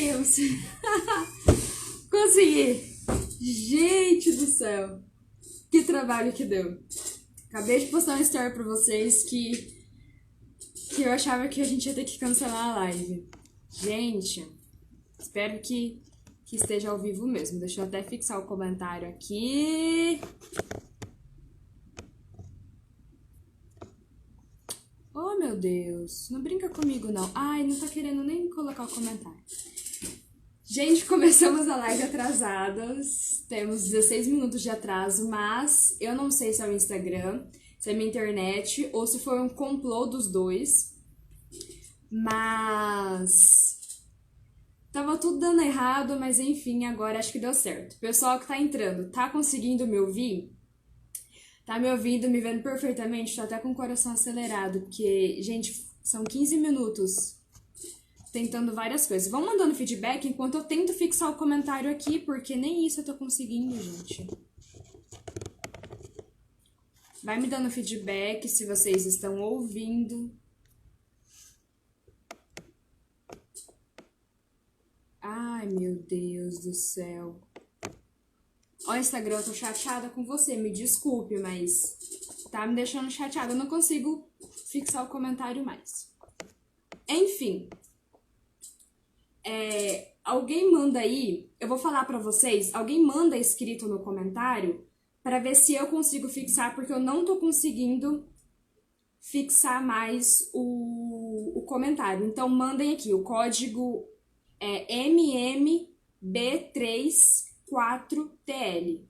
Conseguimos! Consegui! Gente do céu! Que trabalho que deu! Acabei de postar uma story pra vocês que eu achava que a gente ia ter que cancelar a live. Gente, espero que esteja ao vivo mesmo. Deixa eu até fixar o comentário aqui. Oh, meu Deus. Não brinca comigo, não. Ai, não tá querendo nem colocar o comentário. Gente, começamos a live atrasadas. Temos 16 minutos de atraso, mas eu não sei se é o Instagram, se é minha internet ou se foi um complô dos dois. Mas tava tudo dando errado, mas enfim, agora acho que deu certo. Pessoal que tá entrando, tá conseguindo me ouvir? Tá me ouvindo, me vendo perfeitamente? Tô até com o coração acelerado, porque, gente, são 15 minutos tentando várias coisas. Vão mandando feedback enquanto eu tento fixar o comentário aqui, porque nem isso eu tô conseguindo, gente. Vai me dando feedback se vocês estão ouvindo. Ai, meu Deus do céu. Ó, Instagram, eu tô chateada com você, me desculpe, mas tá me deixando chateada. Eu não consigo fixar o comentário mais. Enfim. Alguém manda aí, eu vou falar pra vocês, alguém manda escrito no comentário pra ver se eu consigo fixar, porque eu não tô conseguindo fixar mais o comentário. Então, mandem aqui, o código é MMB34TL.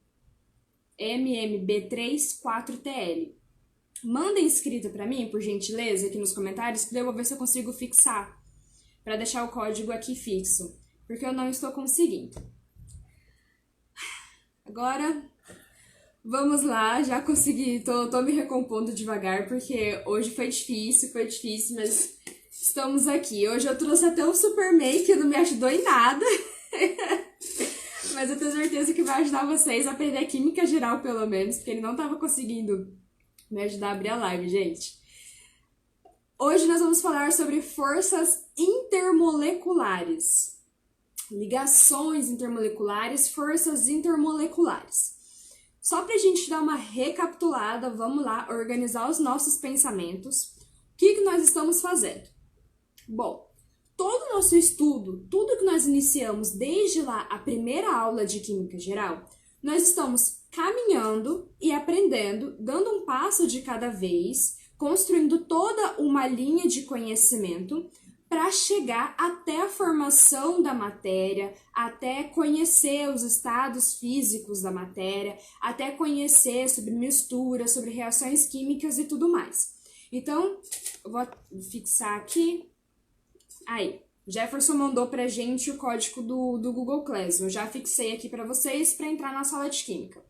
MMB34TL. Mandem escrito pra mim, por gentileza, aqui nos comentários, que eu vou ver se eu consigo fixar, pra deixar o código aqui fixo, porque eu não estou conseguindo. Agora, vamos lá, já consegui, tô me recompondo devagar, porque hoje foi difícil, mas estamos aqui. Hoje eu trouxe até um super make, que não me ajudou em nada, mas eu tenho certeza que vai ajudar vocês a aprender química geral, pelo menos, porque ele não tava conseguindo me ajudar a abrir a live, gente. Hoje nós vamos falar sobre forças intermoleculares. Ligações intermoleculares, forças intermoleculares. Só pra gente dar uma recapitulada, vamos lá organizar os nossos pensamentos. O que nós estamos fazendo? Bom, todo o nosso estudo, tudo que nós iniciamos desde lá a primeira aula de Química Geral, nós estamos caminhando e aprendendo, dando um passo de cada vez, construindo toda uma linha de conhecimento para chegar até a formação da matéria, até conhecer os estados físicos da matéria, até conhecer sobre mistura, sobre reações químicas e tudo mais. Então, eu vou fixar aqui. Aí, Jefferson mandou pra gente o código do Google Classroom. Eu já fixei aqui para vocês para entrar na sala de química.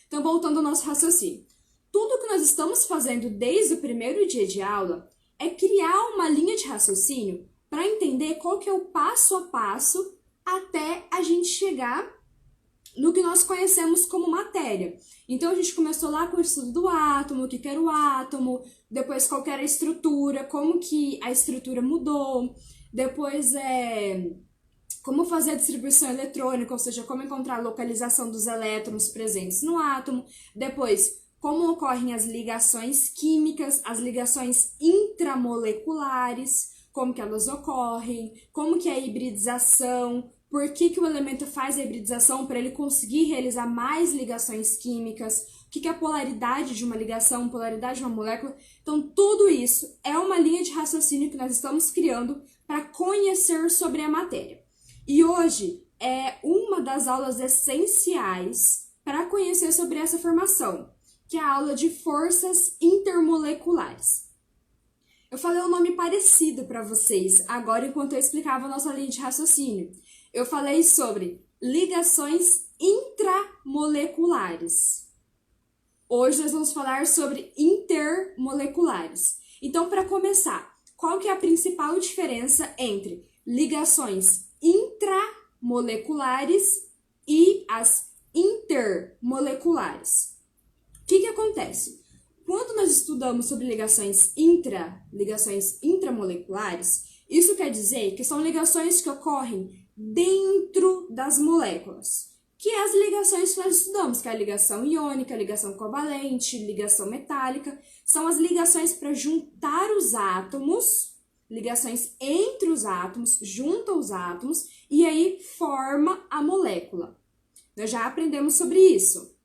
Então, voltando ao nosso raciocínio. Tudo que nós estamos fazendo desde o primeiro dia de aula é criar uma linha de raciocínio para entender qual que é o passo a passo até a gente chegar no que nós conhecemos como matéria. Então, a gente começou lá com o estudo do átomo, o que era o átomo, depois qual que era a estrutura, como que a estrutura mudou, depois como fazer a distribuição eletrônica, ou seja, como encontrar a localização dos elétrons presentes no átomo, depois como ocorrem as ligações químicas, as ligações intramoleculares, como que elas ocorrem, como que é a hibridização, por que o elemento faz a hibridização para ele conseguir realizar mais ligações químicas, o que é a polaridade de uma ligação, polaridade de uma molécula. Então, tudo isso é uma linha de raciocínio que nós estamos criando para conhecer sobre a matéria. E hoje é uma das aulas essenciais para conhecer sobre essa formação, que é a aula de forças intermoleculares. Eu falei um nome parecido para vocês agora enquanto eu explicava a nossa linha de raciocínio. Eu falei sobre ligações intramoleculares. Hoje nós vamos falar sobre intermoleculares. Então, para começar, qual que é a principal diferença entre ligações intramoleculares e as intermoleculares? O que acontece? Quando nós estudamos sobre ligações intramoleculares, Isso quer dizer que são ligações que ocorrem dentro das moléculas, que é as ligações que nós estudamos, que é a ligação iônica, ligação covalente, ligação metálica, são as ligações para juntar os átomos, ligações entre os átomos, junta os átomos, e aí forma a molécula. Nós já aprendemos sobre isso.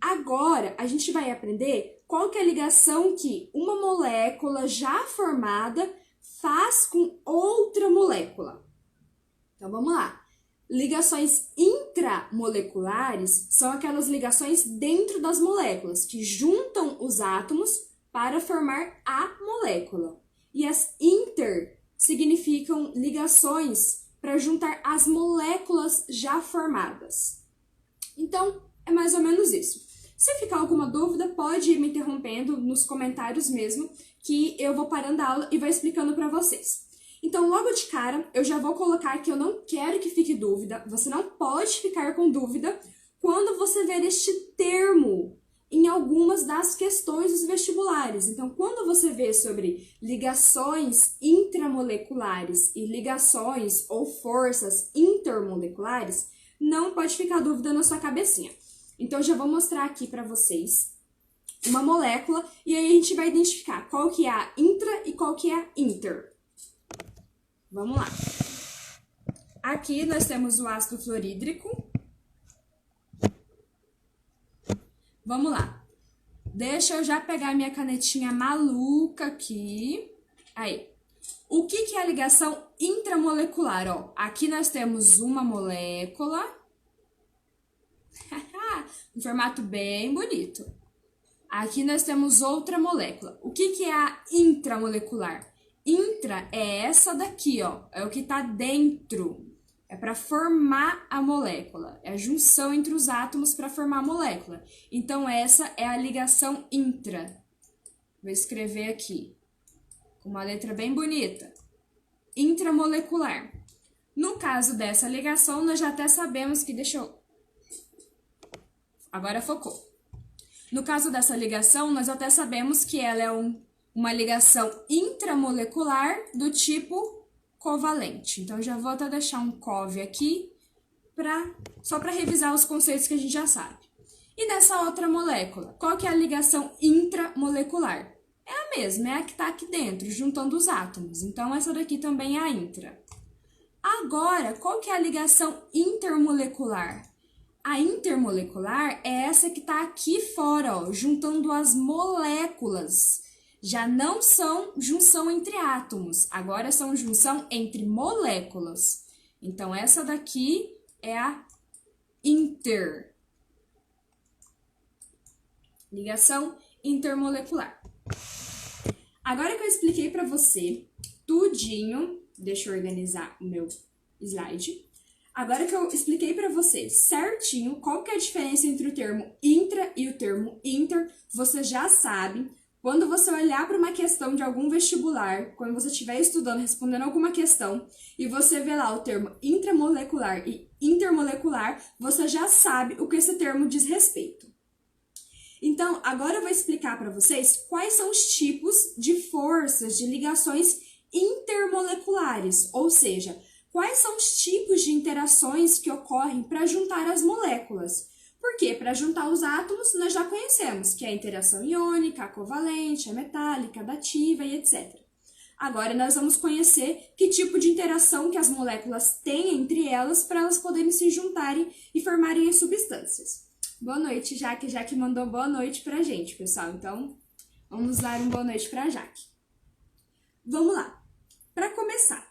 Agora, a gente vai aprender qual que é a ligação que uma molécula já formada faz com outra molécula. Então, vamos lá. Ligações intramoleculares são aquelas ligações dentro das moléculas, que juntam os átomos para formar a molécula. E as inter significam ligações para juntar as moléculas já formadas. Então, é mais ou menos isso. Se ficar alguma dúvida, pode ir me interrompendo nos comentários mesmo, que eu vou parando a aula e vou explicando para vocês. Então, logo de cara, eu já vou colocar que eu não quero que fique dúvida, você não pode ficar com dúvida quando você ver este termo em algumas das questões dos vestibulares. Então, quando você vê sobre ligações intramoleculares e ligações ou forças intermoleculares, não pode ficar dúvida na sua cabecinha. Então, já vou mostrar aqui para vocês uma molécula e aí a gente vai identificar qual que é a intra e qual que é a inter. Vamos lá. Aqui nós temos o ácido fluorídrico. Vamos lá. Deixa eu já pegar minha canetinha maluca aqui. Aí. O que é a ligação intramolecular? Ó, aqui nós temos uma molécula. Um formato bem bonito. Aqui nós temos outra molécula. O que é a intramolecular? Intra é essa daqui, ó. É o que tá dentro. É para formar a molécula. É a junção entre os átomos para formar a molécula. Então, essa é a ligação intra. Vou escrever aqui. Com uma letra bem bonita. Intramolecular. No caso dessa ligação, nós já até sabemos que... Deixa eu... Agora focou. No caso dessa ligação, nós até sabemos que ela é uma ligação intramolecular do tipo covalente. Então, já vou até deixar um COV aqui, só para revisar os conceitos que a gente já sabe. E nessa outra molécula, qual que é a ligação intramolecular? É a mesma, é a que está aqui dentro, juntando os átomos. Então, essa daqui também é a intra. Agora, qual que é a ligação intermolecular? A intermolecular é essa que está aqui fora, ó, juntando as moléculas. Já não são junção entre átomos, agora são junção entre moléculas. Então, essa daqui é a inter. Ligação intermolecular. Agora que eu expliquei para você tudinho, deixa eu organizar o meu slide. Agora que eu expliquei para vocês certinho qual que é a diferença entre o termo intra e o termo inter, você já sabe. Quando você olhar para uma questão de algum vestibular, quando você estiver estudando, respondendo alguma questão, e você vê lá o termo intramolecular e intermolecular, você já sabe o que esse termo diz respeito. Então, agora eu vou explicar para vocês quais são os tipos de forças, de ligações intermoleculares, ou seja, quais são os tipos de interações que ocorrem para juntar as moléculas. Porque para juntar os átomos, nós já conhecemos, que é a interação iônica, a covalente, a metálica, a dativa e etc. Agora, nós vamos conhecer que tipo de interação que as moléculas têm entre elas para elas poderem se juntarem e formarem as substâncias. Boa noite, Jaque. Jaque mandou boa noite pra gente, pessoal. Então, vamos dar uma boa noite pra Jaque. Vamos lá. Para começar.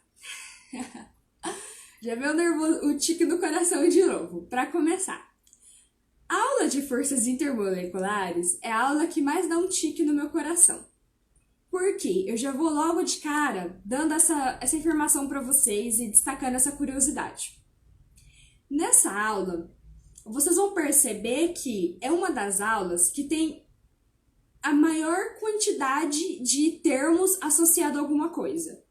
Já veio o tique do coração de novo. Para começar. A aula de forças intermoleculares é a aula que mais dá um tique no meu coração. Por quê? Eu já vou logo de cara dando essa informação para vocês e destacando essa curiosidade. Nessa aula, vocês vão perceber que é uma das aulas que tem a maior quantidade de termos associados a alguma coisa.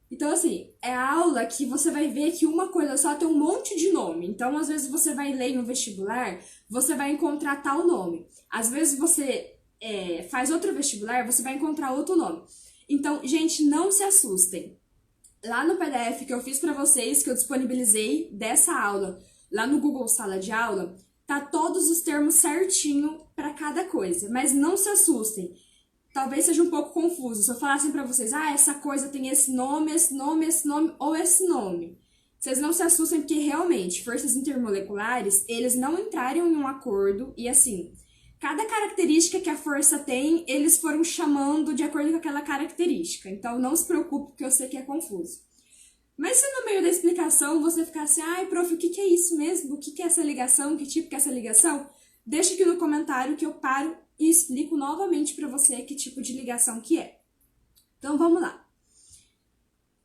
Então, assim, é a aula que você vai ver que uma coisa só tem um monte de nome. Então, às vezes você vai ler em um vestibular, você vai encontrar tal nome. Às vezes você faz outro vestibular, você vai encontrar outro nome. Então, gente, não se assustem. lá no PDF que eu fiz para vocês, que eu disponibilizei dessa aula, lá no Google Sala de Aula, tá todos os termos certinho para cada coisa. Mas não se assustem. Talvez seja um pouco confuso. Se eu falassem para vocês, essa coisa tem esse nome, esse nome, esse nome ou esse nome. Vocês não se assustem porque realmente forças intermoleculares, eles não entraram em um acordo e assim, cada característica que a força tem, eles foram chamando de acordo com aquela característica. Então não se preocupe porque eu sei que é confuso. Mas se no meio da explicação você ficar assim, prof, o que é isso mesmo? O que é essa ligação? Que tipo que é essa ligação? Deixa aqui no comentário que eu paro e explico novamente para você que tipo de ligação que é. Então, vamos lá.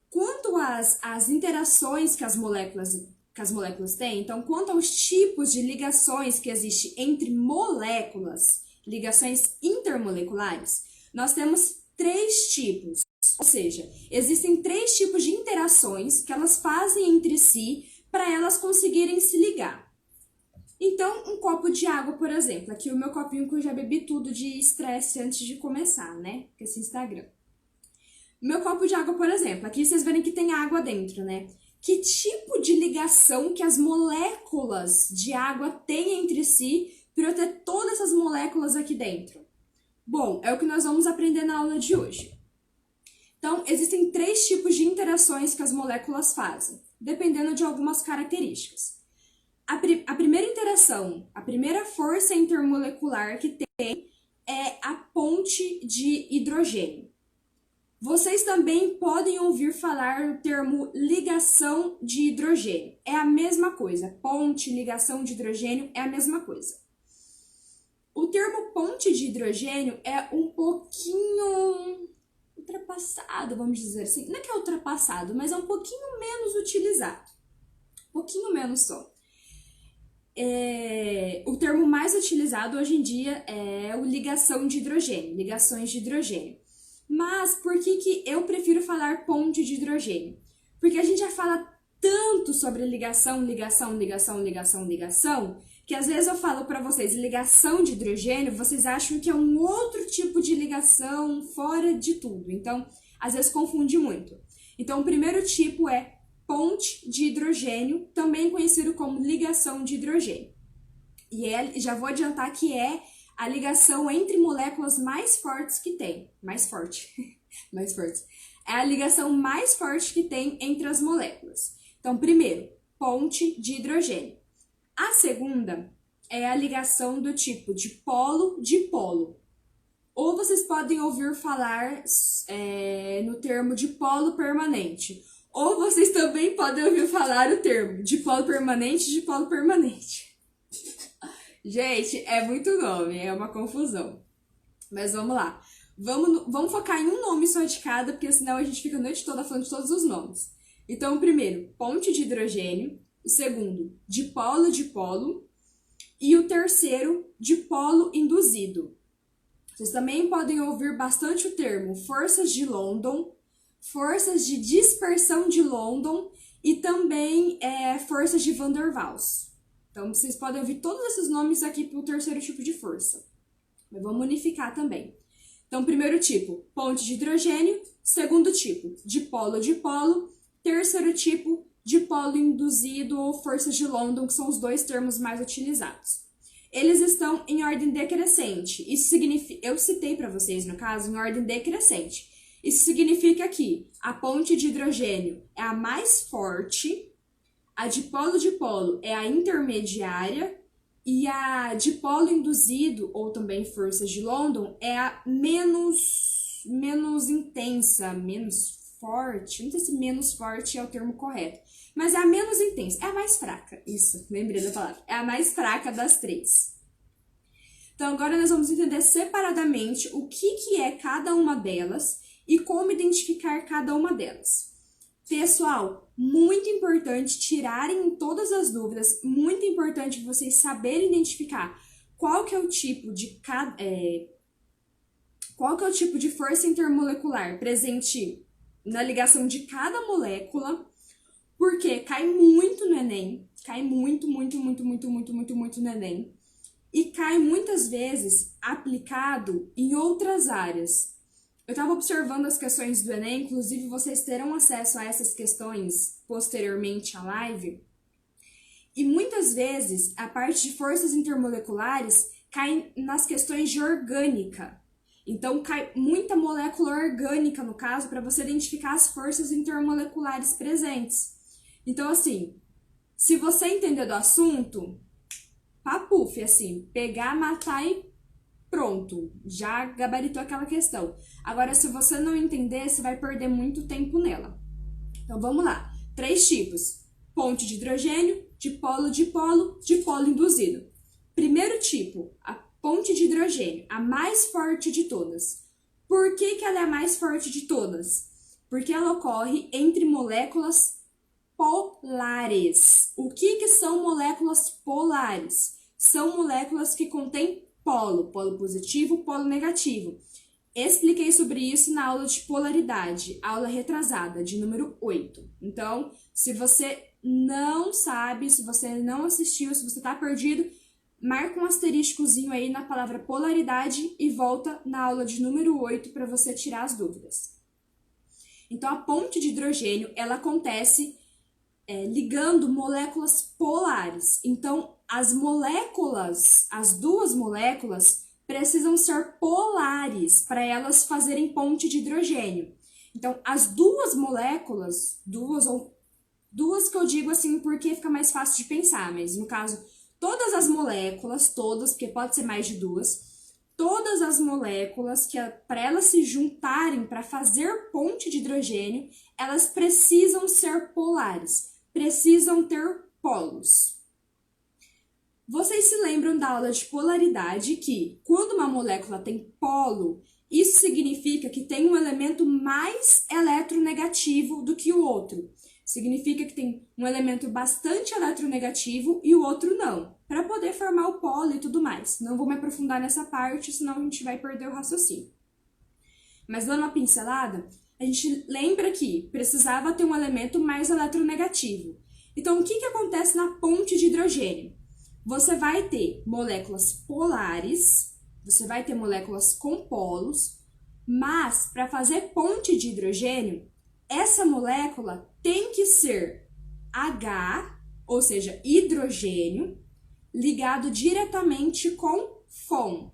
Quanto às interações que as moléculas têm, então, quanto aos tipos de ligações que existem entre moléculas, ligações intermoleculares, nós temos 3 tipos. Ou seja, existem 3 tipos de interações que elas fazem entre si para elas conseguirem se ligar. Então, um copo de água, por exemplo. Aqui o meu copinho que eu já bebi tudo de estresse antes de começar, né? Com esse Instagram. Meu copo de água, por exemplo. Aqui vocês verem que tem água dentro, né? Que tipo de ligação que as moléculas de água têm entre si para eu ter todas essas moléculas aqui dentro? Bom, é o que nós vamos aprender na aula de hoje. Então, existem 3 tipos de interações que as moléculas fazem, dependendo de algumas características. A primeira interação, a primeira força intermolecular que tem é a ponte de hidrogênio. Vocês também podem ouvir falar o termo ligação de hidrogênio. É a mesma coisa. Ponte, ligação de hidrogênio é a mesma coisa. O termo ponte de hidrogênio é um pouquinho ultrapassado, vamos dizer assim. Não é que é ultrapassado, mas é um pouquinho menos utilizado. Um pouquinho menos só. O termo mais utilizado hoje em dia é o ligação de hidrogênio, ligações de hidrogênio. Mas por que eu prefiro falar ponte de hidrogênio? Porque a gente já fala tanto sobre ligação, que às vezes eu falo para vocês ligação de hidrogênio, vocês acham que é um outro tipo de ligação fora de tudo. Então, às vezes confunde muito. Então, o primeiro tipo é ponte de hidrogênio, também conhecido como ligação de hidrogênio. E já vou adiantar que é a ligação entre moléculas mais fortes que tem. Mais forte. É a ligação mais forte que tem entre as moléculas. Então, primeiro, ponte de hidrogênio. A segunda é a ligação do tipo de polo-dipolo. Ou vocês podem ouvir falar no termo de polo permanente. Ou vocês também podem ouvir falar o termo dipolo permanente, dipolo permanente. Gente, é muito nome, é uma confusão. Mas vamos lá. Vamos focar em um nome só de cada, porque senão a gente fica a noite toda falando de todos os nomes. Então, o primeiro, ponte de hidrogênio. O segundo, dipolo-dipolo. E o terceiro, dipolo induzido. Vocês também podem ouvir bastante o termo forças de London, forças de dispersão de London e também forças de Van der Waals. Então, vocês podem ouvir todos esses nomes aqui para o terceiro tipo de força. Mas vamos unificar também. Então, primeiro tipo, ponte de hidrogênio. Segundo tipo, dipolo-dipolo. Terceiro tipo, dipolo induzido ou forças de London, que são os 2 termos mais utilizados. Eles estão em ordem decrescente. Isso significa, eu citei para vocês, no caso, em ordem decrescente. Isso significa que a ponte de hidrogênio é a mais forte, a dipolo-dipolo é a intermediária e a dipolo induzido, ou também forças de London, é a menos intensa, menos forte. Não sei se menos forte é o termo correto, mas é a menos intensa, é a mais fraca. Isso, lembrei da palavra. É a mais fraca das 3. Então, agora nós vamos entender separadamente o que é cada uma delas e como identificar cada uma delas. Pessoal, muito importante tirarem todas as dúvidas, muito importante vocês saberem identificar qual que é o tipo de força intermolecular presente na ligação de cada molécula, porque cai muito no Enem, cai muito no Enem, e cai muitas vezes aplicado em outras áreas. Eu estava observando as questões do Enem, inclusive vocês terão acesso a essas questões posteriormente à live. E muitas vezes a parte de forças intermoleculares cai nas questões de orgânica. Então cai muita molécula orgânica no caso para você identificar as forças intermoleculares presentes. Então assim, se você entender do assunto, papuf, assim, pegar, matar e pronto, já gabaritou aquela questão. Agora, se você não entender, você vai perder muito tempo nela. Então, vamos lá. 3 tipos. Ponte de hidrogênio, dipolo induzido. Primeiro tipo, a ponte de hidrogênio, a mais forte de todas. Por que ela é a mais forte de todas? Porque ela ocorre entre moléculas polares. O que são moléculas polares? São moléculas que contêm polo positivo, polo negativo. Expliquei sobre isso na aula de polaridade, aula retrasada, de número 8. Então, se você não sabe, se você não assistiu, se você tá perdido, marca um asterísticozinho aí na palavra polaridade e volta na aula de número 8 para você tirar as dúvidas. Então, a ponte de hidrogênio, ela acontece ligando moléculas polares. Então, as duas moléculas, precisam ser polares para elas fazerem ponte de hidrogênio. Então, as duas moléculas, duas que eu digo assim porque fica mais fácil de pensar, mas no caso, todas as moléculas, porque pode ser mais de duas, todas as moléculas que para elas se juntarem para fazer ponte de hidrogênio, elas precisam ser polares, precisam ter polos. Vocês se lembram da aula de polaridade que, quando uma molécula tem polo, isso significa que tem um elemento mais eletronegativo do que o outro. Significa que tem um elemento bastante eletronegativo e o outro não, para poder formar o polo e tudo mais. Não vou me aprofundar nessa parte, senão a gente vai perder o raciocínio. Mas dando uma pincelada, a gente lembra que precisava ter um elemento mais eletronegativo. Então, o que acontece na ponte de hidrogênio? Você vai ter moléculas polares, você vai ter moléculas com polos, mas para fazer ponte de hidrogênio, essa molécula tem que ser H, ou seja, hidrogênio, ligado diretamente com FON.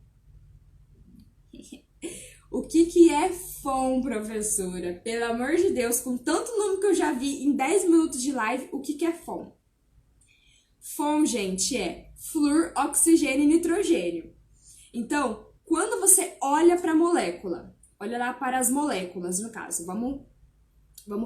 O que é FON, professora? Pelo amor de Deus, com tanto nome que eu já vi em 10 minutos de live, o que é FON? FON, gente, é flúor, oxigênio e nitrogênio. Então, quando você olha para a molécula, olha lá para as moléculas, no caso, vamos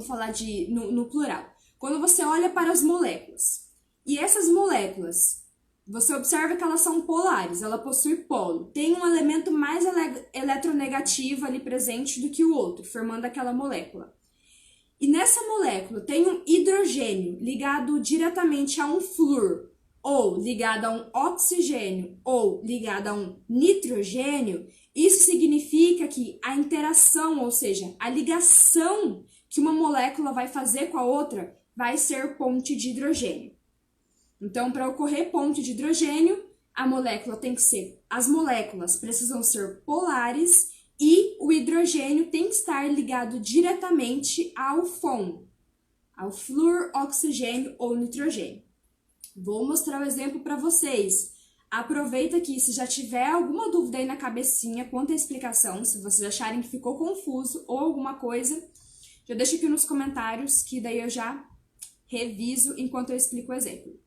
falar no plural. Quando você olha para as moléculas, e essas moléculas, você observa que elas são polares, ela possui polo, tem um elemento mais eletronegativo ali presente do que o outro, formando aquela molécula. E nessa molécula tem um hidrogênio ligado diretamente a um flúor, ou ligado a um oxigênio, ou ligado a um nitrogênio. Isso significa que a interação, ou seja, a ligação que uma molécula vai fazer com a outra, vai ser ponte de hidrogênio. Então, para ocorrer ponte de hidrogênio, as moléculas precisam ser polares e o hidrogênio tem que estar ligado diretamente ao FON, ao flúor, oxigênio ou nitrogênio. Vou mostrar o exemplo para vocês. Aproveita aqui, se já tiver alguma dúvida aí na cabecinha quanto à explicação, se vocês acharem que ficou confuso ou alguma coisa, já deixa aqui nos comentários que daí eu já reviso enquanto eu explico o exemplo.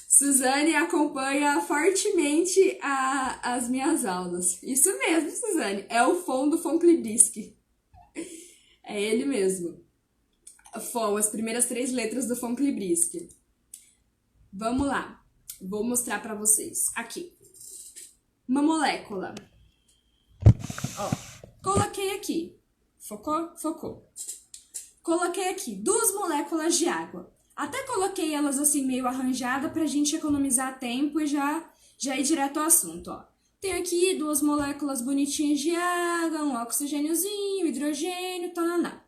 Suzane acompanha fortemente as minhas aulas. Isso mesmo, Suzane. É o FON do Fonclibisque. É ele mesmo. FON, as primeiras 3 letras do Fonclibisque. Vamos lá. Vou mostrar para vocês. Aqui. Uma molécula. Ó, coloquei aqui. Focou? Focou. Coloquei aqui 2 moléculas de água. Até coloquei elas assim meio arranjada pra gente economizar tempo e já ir direto ao assunto, ó. Tem aqui 2 moléculas bonitinhas de água, um oxigêniozinho, hidrogênio, tananá.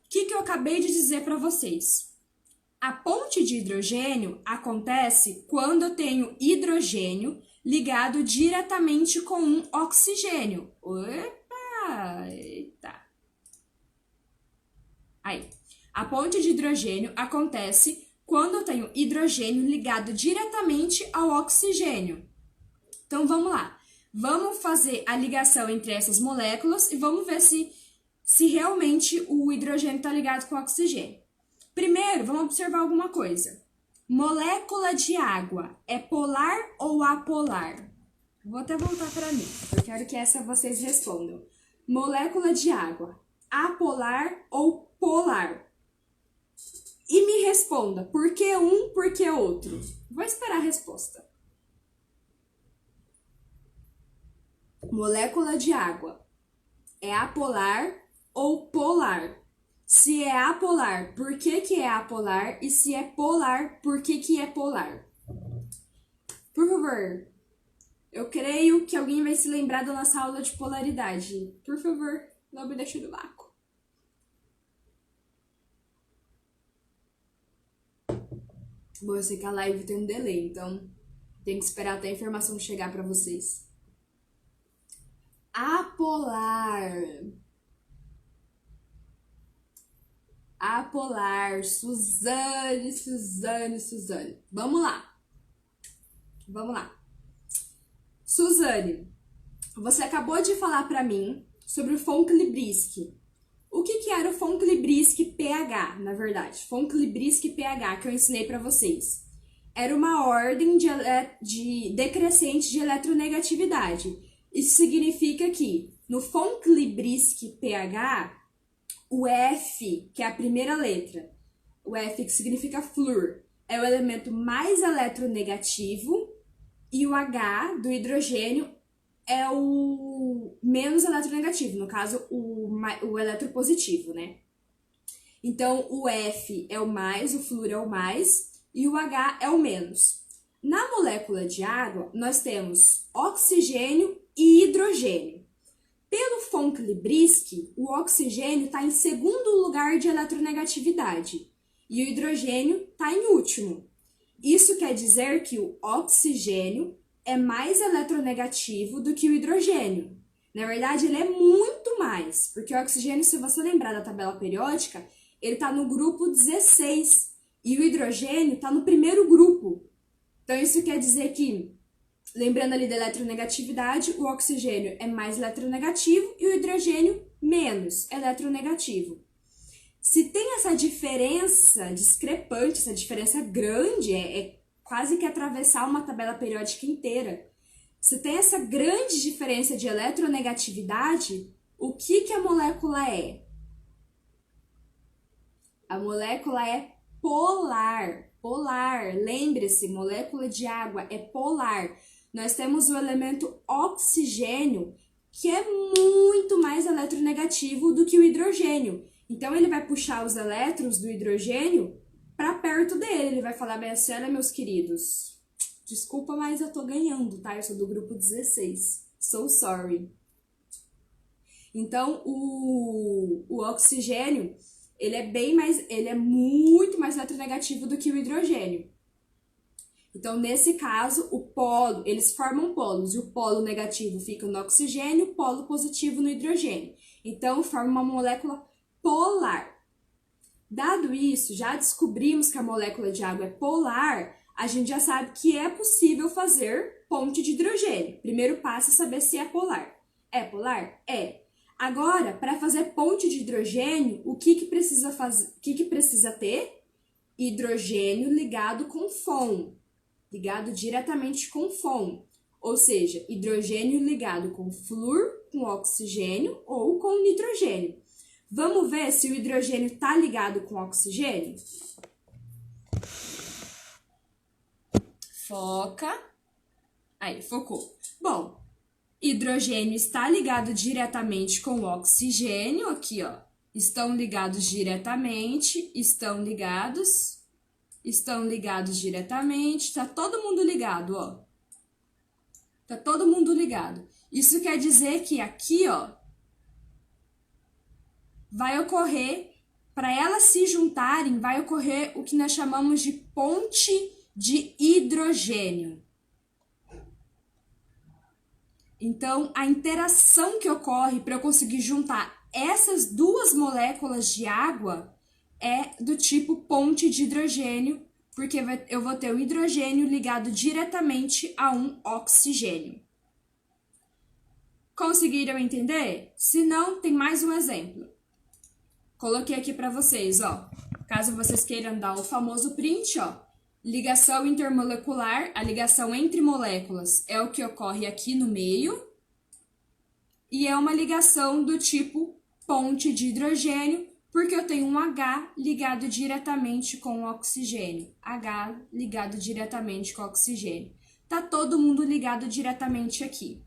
O que eu acabei de dizer pra vocês? A ponte de hidrogênio acontece quando eu tenho hidrogênio ligado diretamente com um oxigênio. Opa! Eita! Aí, a ponte de hidrogênio acontece quando eu tenho hidrogênio ligado diretamente ao oxigênio. Então, vamos lá. Vamos fazer a ligação entre essas moléculas e vamos ver se realmente o hidrogênio está ligado com o oxigênio. Primeiro, vamos observar alguma coisa. Molécula de água é polar ou apolar? Vou até voltar para mim, eu quero que essa vocês respondam. Molécula de água, apolar ou polar? E me responda, por que um, por que outro? Vou esperar a resposta. Molécula de água é apolar ou polar? Se é apolar, por que é apolar? E se é polar, por que é polar? Por favor, eu creio que alguém vai se lembrar da nossa aula de polaridade. Por favor, não me deixe no vácuo. Bom, eu sei que a live tem um delay, então tem que esperar até a informação chegar para vocês. Apolar. Apolar. Suzane. Vamos lá. Suzane, você acabou de falar para mim sobre o von Klebriski. O que era o von Klebriski pH, na verdade? Von Klebriski pH que eu ensinei para vocês. Era uma ordem de decrescente de eletronegatividade. Isso significa que no von Klebriski pH, o F, que é a primeira letra, o F que significa flúor, é o elemento mais eletronegativo e o H do hidrogênio é o menos eletronegativo, no caso, o eletropositivo, né? Então, o F é o mais, o flúor é o mais e o H é o menos. Na molécula de água, nós temos oxigênio e hidrogênio. Pelo von Klebriski, o oxigênio está em segundo lugar de eletronegatividade e o hidrogênio está em último. Isso quer dizer que o oxigênio é mais eletronegativo do que o hidrogênio. Na verdade, ele é muito mais, porque o oxigênio, se você lembrar da tabela periódica, ele está no grupo 16 e o hidrogênio está no primeiro grupo. Então, isso quer dizer que, lembrando ali da eletronegatividade, o oxigênio é mais eletronegativo e o hidrogênio menos eletronegativo. Se tem essa diferença discrepante, essa diferença grande, é quase que atravessar uma tabela periódica inteira. Se tem essa grande diferença de eletronegatividade, o que a molécula é? A molécula é polar. Polar, lembre-se, molécula de água é polar. Nós temos o elemento oxigênio, que é muito mais eletronegativo do que o hidrogênio. Então, ele vai puxar os elétrons do hidrogênio para perto dele. Ele vai falar bem assim, olha, meus queridos, desculpa, mas eu tô ganhando, tá? Eu sou do grupo 16. So sorry. Então, o oxigênio, ele é muito mais eletronegativo do que o hidrogênio. Então, nesse caso, o polo, eles formam polos, e o polo negativo fica no oxigênio, o polo positivo no hidrogênio. Então, forma uma molécula polar. Dado isso, já descobrimos que a molécula de água é polar, a gente já sabe que é possível fazer ponte de hidrogênio. Primeiro passo é saber se é polar. É polar? É. Agora, para fazer ponte de hidrogênio, o que precisa fazer? O que precisa ter? Hidrogênio ligado com FON, ligado diretamente com FON, ou seja, hidrogênio ligado com flúor, com oxigênio ou com nitrogênio. Vamos ver se o hidrogênio está ligado com oxigênio? Foca. Aí, focou. Bom, hidrogênio está ligado diretamente com o oxigênio, aqui, ó. Estão ligados diretamente, estão ligados diretamente, tá todo mundo ligado, ó. Tá todo mundo ligado. Isso quer dizer que aqui, ó, vai ocorrer, para elas se juntarem, vai ocorrer o que nós chamamos de ponte de hidrogênio. Então, a interação que ocorre para eu conseguir juntar essas duas moléculas de água é do tipo ponte de hidrogênio, porque eu vou ter o hidrogênio ligado diretamente a um oxigênio. Conseguiram entender? Se não, tem mais um exemplo. Coloquei aqui para vocês, ó. Caso vocês queiram dar o famoso print, ó. Ligação intermolecular, a ligação entre moléculas é o que ocorre aqui no meio. E é uma ligação do tipo ponte de hidrogênio, porque eu tenho um H ligado diretamente com o oxigênio. H ligado diretamente com o oxigênio. Tá todo mundo ligado diretamente aqui.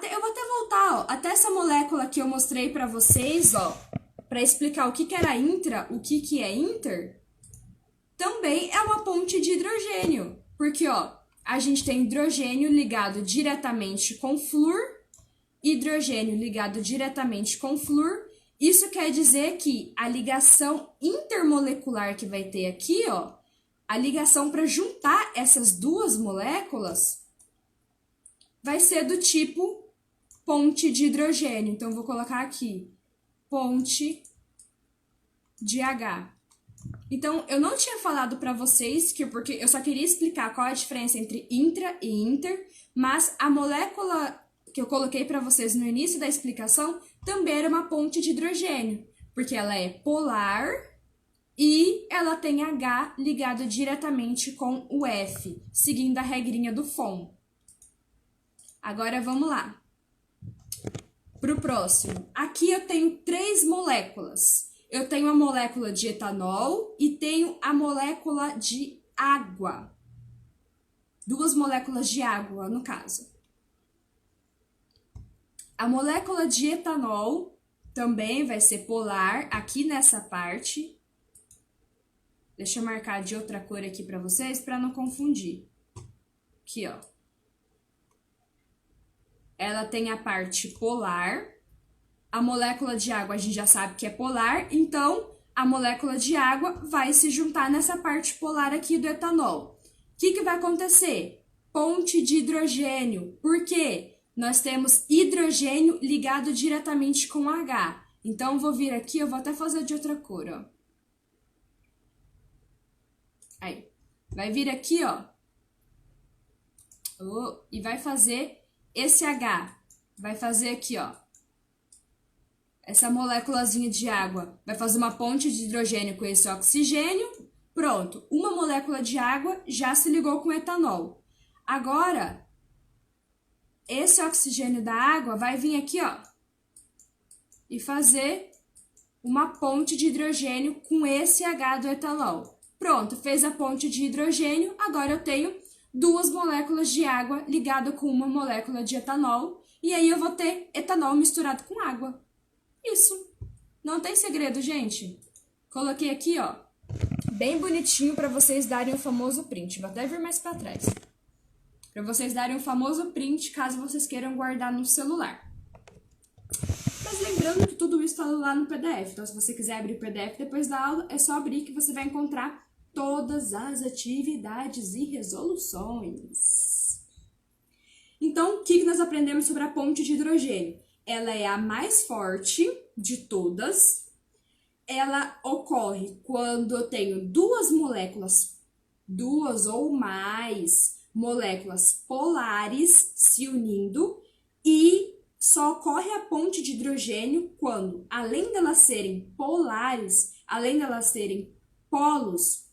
Eu vou até voltar, ó, até essa molécula que eu mostrei para vocês, ó, para explicar o que era intra, o que é inter, também é uma ponte de hidrogênio, porque, ó, a gente tem hidrogênio ligado diretamente com flúor, hidrogênio ligado diretamente com flúor. Isso quer dizer que a ligação intermolecular que vai ter aqui, ó, a ligação para juntar essas duas moléculas vai ser do tipo ponte de hidrogênio. Então, eu vou colocar aqui, ponte de H. Então, eu não tinha falado para vocês, porque eu só queria explicar qual é a diferença entre intra e inter, mas a molécula que eu coloquei para vocês no início da explicação também era uma ponte de hidrogênio, porque ela é polar e ela tem H ligado diretamente com o F, seguindo a regrinha do FON. Agora vamos lá. Para o próximo. Aqui eu tenho 3 moléculas. Eu tenho a molécula de etanol e tenho a molécula de água. 2 moléculas de água, no caso. A molécula de etanol também vai ser polar aqui nessa parte. Deixa eu marcar de outra cor aqui para vocês, para não confundir. Aqui, ó. Ela tem a parte polar. A molécula de água a gente já sabe que é polar, então a molécula de água vai se juntar nessa parte polar aqui do etanol. O que vai acontecer? Ponte de hidrogênio. Por quê? Nós temos hidrogênio ligado diretamente com H. Então, eu vou vir aqui, eu vou até fazer de outra cor, ó. Aí. Vai vir aqui, ó. E vai fazer esse H. Vai fazer aqui, ó. Essa moléculazinha de água vai fazer uma ponte de hidrogênio com esse oxigênio. Pronto, uma molécula de água já se ligou com etanol. Agora, esse oxigênio da água vai vir aqui, ó, e fazer uma ponte de hidrogênio com esse H do etanol. Pronto, fez a ponte de hidrogênio, agora eu tenho 2 moléculas de água ligadas com uma molécula de etanol, e aí eu vou ter etanol misturado com água. Isso. Não tem segredo, gente. Coloquei aqui, ó, bem bonitinho para vocês darem o famoso print. Vou até vir mais para trás. Para vocês darem o famoso print, caso vocês queiram guardar no celular. Mas lembrando que tudo isso está lá no PDF. Então, se você quiser abrir o PDF depois da aula, é só abrir que você vai encontrar todas as atividades e resoluções. Então, o que nós aprendemos sobre a ponte de hidrogênio? Ela é a mais forte de todas. Ela ocorre quando eu tenho 2 moléculas, 2 ou mais moléculas polares se unindo, e só ocorre a ponte de hidrogênio quando, além delas serem polares, além delas serem polos,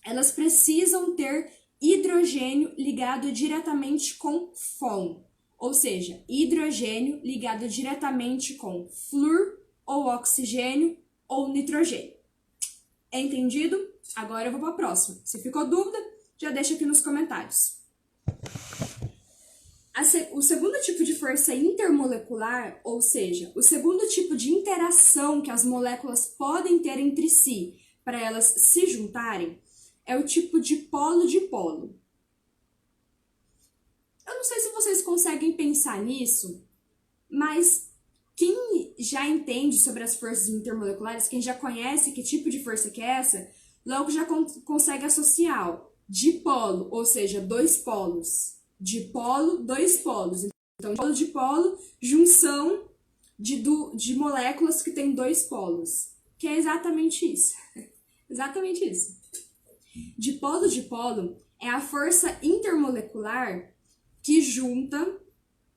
elas precisam ter hidrogênio ligado diretamente com FON. Ou seja, hidrogênio ligado diretamente com flúor, ou oxigênio, ou nitrogênio. Entendido? Agora eu vou para a próxima. Se ficou dúvida, já deixa aqui nos comentários. O segundo tipo de força intermolecular, ou seja, o segundo tipo de interação que as moléculas podem ter entre si para elas se juntarem, é o tipo de polo-dipolo. Eu não sei se vocês conseguem pensar nisso, mas quem já entende sobre as forças intermoleculares, quem já conhece que tipo de força que é essa, logo já consegue associar dipolo, ou seja, 2 polos. Dipolo, dois polos. Então, dipolo, dipolo, junção de moléculas que têm dois polos. Que é exatamente isso. Exatamente isso. Dipolo, dipolo é a força intermolecular que junta,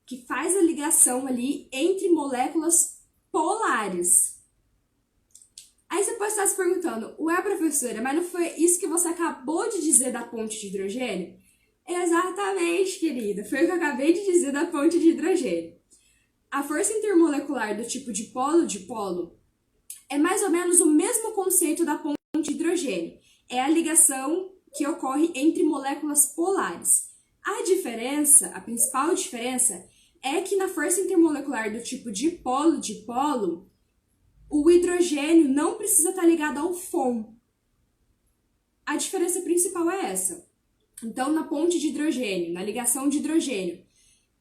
que faz a ligação ali entre moléculas polares. Aí você pode estar se perguntando, ué, professora, mas não foi isso que você acabou de dizer da ponte de hidrogênio? Exatamente, querida, foi o que eu acabei de dizer da ponte de hidrogênio. A força intermolecular do tipo dipolo-dipolo é mais ou menos o mesmo conceito da ponte de hidrogênio. É a ligação que ocorre entre moléculas polares. A diferença, a principal diferença, é que na força intermolecular do tipo dipolo-dipolo, o hidrogênio não precisa estar ligado ao FON. A diferença principal é essa. Então, na ponte de hidrogênio, na ligação de hidrogênio,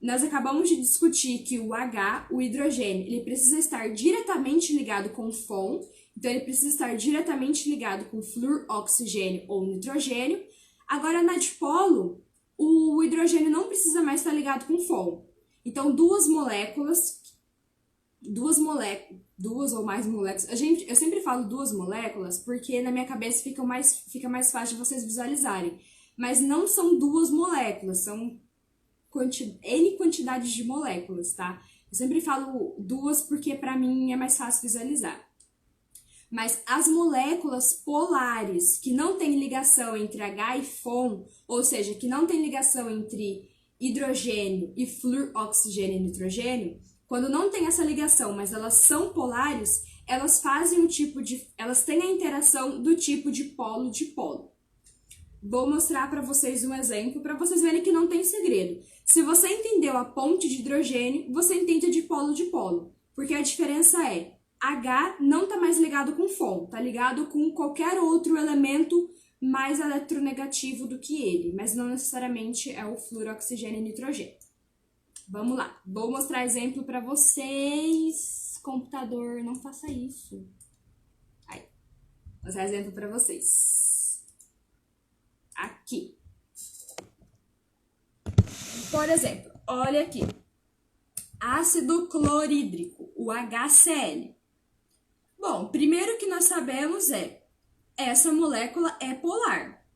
nós acabamos de discutir que o H, o hidrogênio, ele precisa estar diretamente ligado com o FON, então ele precisa estar diretamente ligado com flúor, oxigênio ou nitrogênio. Agora, na dipolo, o hidrogênio não precisa mais estar ligado com o FON. Então, duas ou mais moléculas. Eu sempre falo duas moléculas porque na minha cabeça fica mais fácil de vocês visualizarem. Mas não são duas moléculas, são N quantidades de moléculas, tá? Eu sempre falo duas porque pra mim é mais fácil visualizar. Mas as moléculas polares que não têm ligação entre H e FON, ou seja, que não tem ligação entre hidrogênio e flúor, oxigênio e nitrogênio, quando não tem essa ligação, mas elas são polares, elas fazem elas têm a interação do tipo de polo-dipolo. Vou mostrar para vocês um exemplo para vocês verem que não tem segredo. Se você entendeu a ponte de hidrogênio, você entende a dipolo-dipolo, porque a diferença é H não está mais ligado com FON, está ligado com qualquer outro elemento mais eletronegativo do que ele, mas não necessariamente é o flúor, oxigênio e nitrogênio. Vamos lá, vou mostrar exemplo para vocês. Computador, não faça isso. Aí, vou mostrar exemplo para vocês. Aqui. Por exemplo, olha aqui. Ácido clorídrico, o HCl. Bom, primeiro que nós sabemos essa molécula é polar.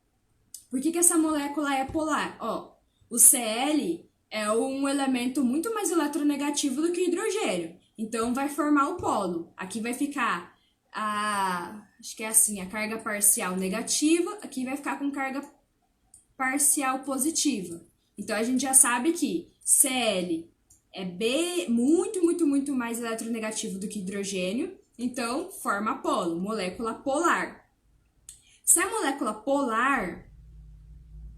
Por que essa molécula é polar? Ó, o Cl é um elemento muito mais eletronegativo do que o hidrogênio. Então, vai formar o polo. Aqui vai ficar acho que é assim, a carga parcial negativa. Aqui vai ficar com carga parcial positiva. Então, a gente já sabe que Cl é muito mais eletronegativo do que hidrogênio. Então, forma polo, molécula polar. Se é molécula polar,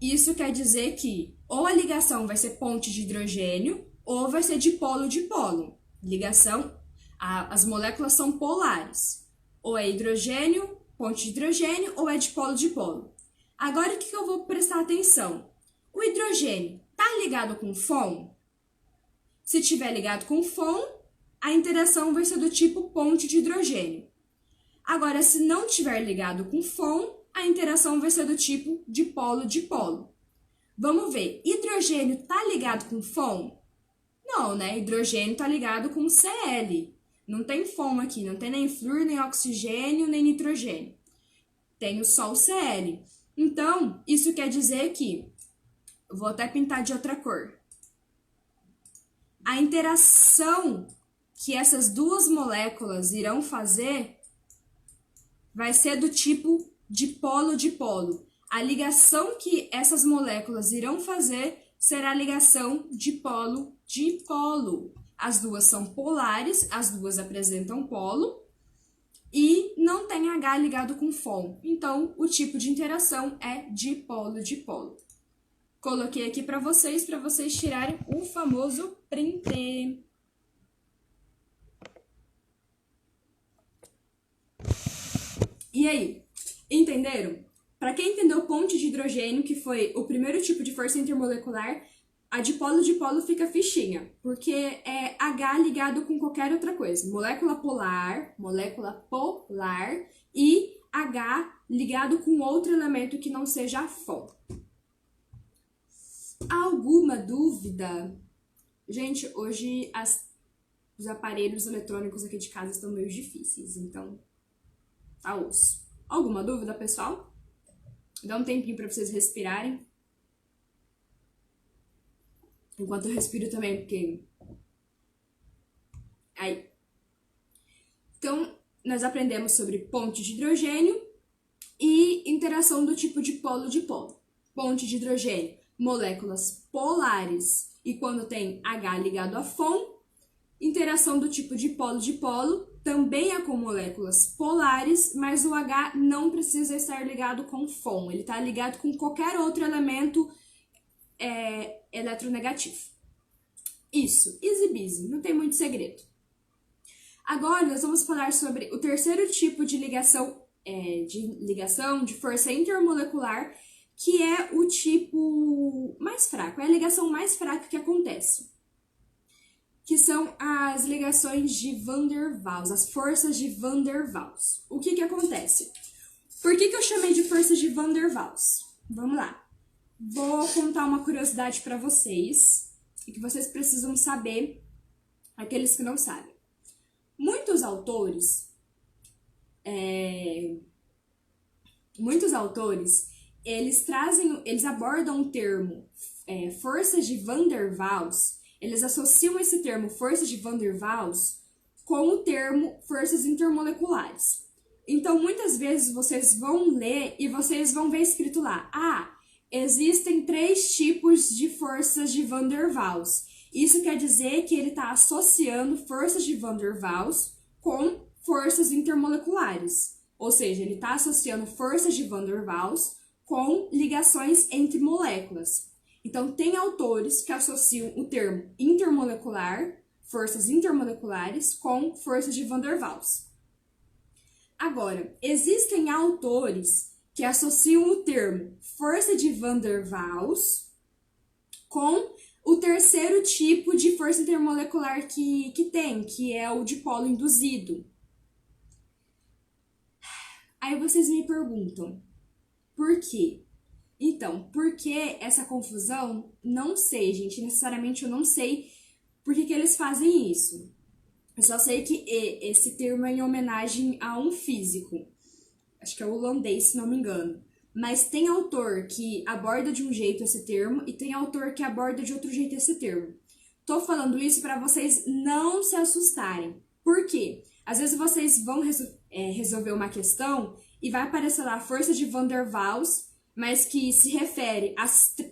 isso quer dizer que ou a ligação vai ser ponte de hidrogênio ou vai ser dipolo-dipolo. Ligação, as moléculas são polares. Ou é hidrogênio, ponte de hidrogênio, ou é dipolo-dipolo. Agora, o que eu vou prestar atenção? O hidrogênio está ligado com FON? Se estiver ligado com FON, a interação vai ser do tipo ponte de hidrogênio. Agora, se não estiver ligado com FON, a interação vai ser do tipo dipolo-dipolo. Vamos ver, hidrogênio está ligado com FON? Não, né? Hidrogênio está ligado com Cl. Não tem FON aqui, não tem nem flúor, nem oxigênio, nem nitrogênio. Tem só o Cl. Então, isso quer dizer que, eu vou até pintar de outra cor, a interação que essas duas moléculas irão fazer vai ser do tipo dipolo-dipolo. A ligação que essas moléculas irão fazer será a ligação dipolo-dipolo. As duas são polares, as duas apresentam polo e não tem H ligado com FON. Então, o tipo de interação é dipolo-dipolo. Coloquei aqui para vocês tirarem o famoso print. E aí, entenderam? Para quem entendeu ponte de hidrogênio, que foi o primeiro tipo de força intermolecular, a dipolo-dipolo fica fichinha, porque é H ligado com qualquer outra coisa. Molécula polar e H ligado com outro elemento que não seja FON. Alguma dúvida? Gente, hoje os aparelhos eletrônicos aqui de casa estão meio difíceis, então tá osso. Alguma dúvida, pessoal? Dá um tempinho para vocês respirarem. Enquanto eu respiro também, porque... Aí. Então, nós aprendemos sobre ponte de hidrogênio e interação do tipo de polo. Ponte de hidrogênio, moléculas polares. E quando tem H ligado a FON, interação do tipo de polo, também é com moléculas polares, mas o H não precisa estar ligado com FON. Ele está ligado com qualquer outro elemento eletronegativo. Isso, easy busy, não tem muito segredo. Agora nós vamos falar sobre o terceiro tipo de ligação de força intermolecular, que é o tipo mais fraco, é a ligação mais fraca que acontece, que são as ligações de Van der Waals, as forças de Van der Waals. O que acontece? Por que eu chamei de forças de Van der Waals? Vamos lá. Vou contar uma curiosidade para vocês e que vocês precisam saber, aqueles que não sabem. Muitos autores, eles abordam o termo forças de Van der Waals, eles associam esse termo forças de Van der Waals com o termo forças intermoleculares. Então, muitas vezes vocês vão ler e vocês vão ver escrito lá, existem 3 tipos de forças de Van der Waals. Isso quer dizer que ele está associando forças de Van der Waals com forças intermoleculares. Ou seja, ele está associando forças de Van der Waals com ligações entre moléculas. Então, tem autores que associam o termo intermolecular, forças intermoleculares, com forças de Van der Waals. Agora, existem autores que associam o termo força de Van der Waals com o terceiro tipo de força intermolecular que tem, que é o dipolo induzido. Aí vocês me perguntam, por quê? Então, por que essa confusão? Não sei, gente, necessariamente eu não sei por que eles fazem isso. Eu só sei que esse termo é em homenagem a um físico, acho que é holandês, se não me engano. Mas tem autor que aborda de um jeito esse termo e tem autor que aborda de outro jeito esse termo. Tô falando isso para vocês não se assustarem. Por quê? Às vezes vocês vão resolver uma questão e vai aparecer lá a força de Van der Waals, mas que se refere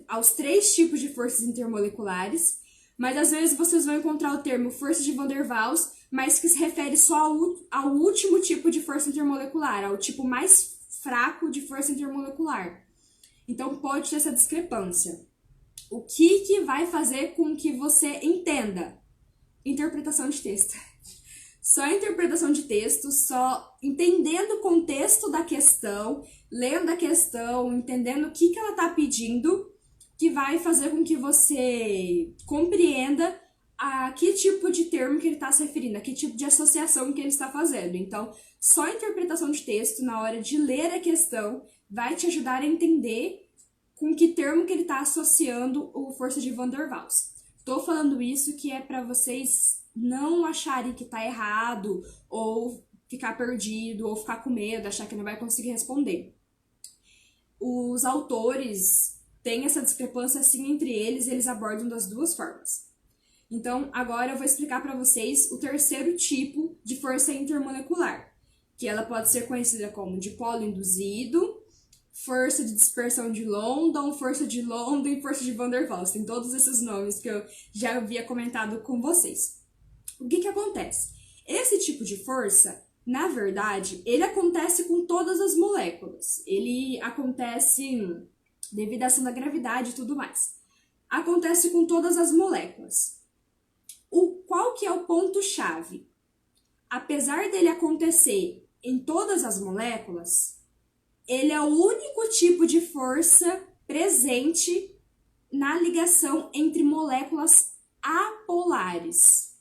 aos 3 tipos de forças intermoleculares. Mas às vezes vocês vão encontrar o termo força de Van der Waals, mas que se refere só ao último tipo de força intermolecular, ao tipo mais fraco de força intermolecular. Então pode ter essa discrepância. O que vai fazer com que você entenda? Interpretação de texto. Só interpretação de texto, só entendendo o contexto da questão, lendo a questão, entendendo o que ela está pedindo, que vai fazer com que você compreenda a que tipo de termo que ele está se referindo, a que tipo de associação que ele está fazendo. Então, só a interpretação de texto, na hora de ler a questão, vai te ajudar a entender com que termo que ele está associando o força de Van der Waals. Estou falando isso que é para vocês não acharem que está errado, ou ficar perdido, ou ficar com medo, achar que não vai conseguir responder. Os autores têm essa discrepância assim entre eles abordam das 2 formas. Então, agora eu vou explicar para vocês o terceiro tipo de força intermolecular, que ela pode ser conhecida como dipolo induzido, força de dispersão de London, força de London e força de Van der Waals. Tem todos esses nomes que eu já havia comentado com vocês. O que acontece? Esse tipo de força, na verdade, ele acontece com todas as moléculas. Ele acontece devido à ação da gravidade e tudo mais. Acontece com todas as moléculas. Qual que é o ponto-chave? Apesar dele acontecer em todas as moléculas, ele é o único tipo de força presente na ligação entre moléculas apolares.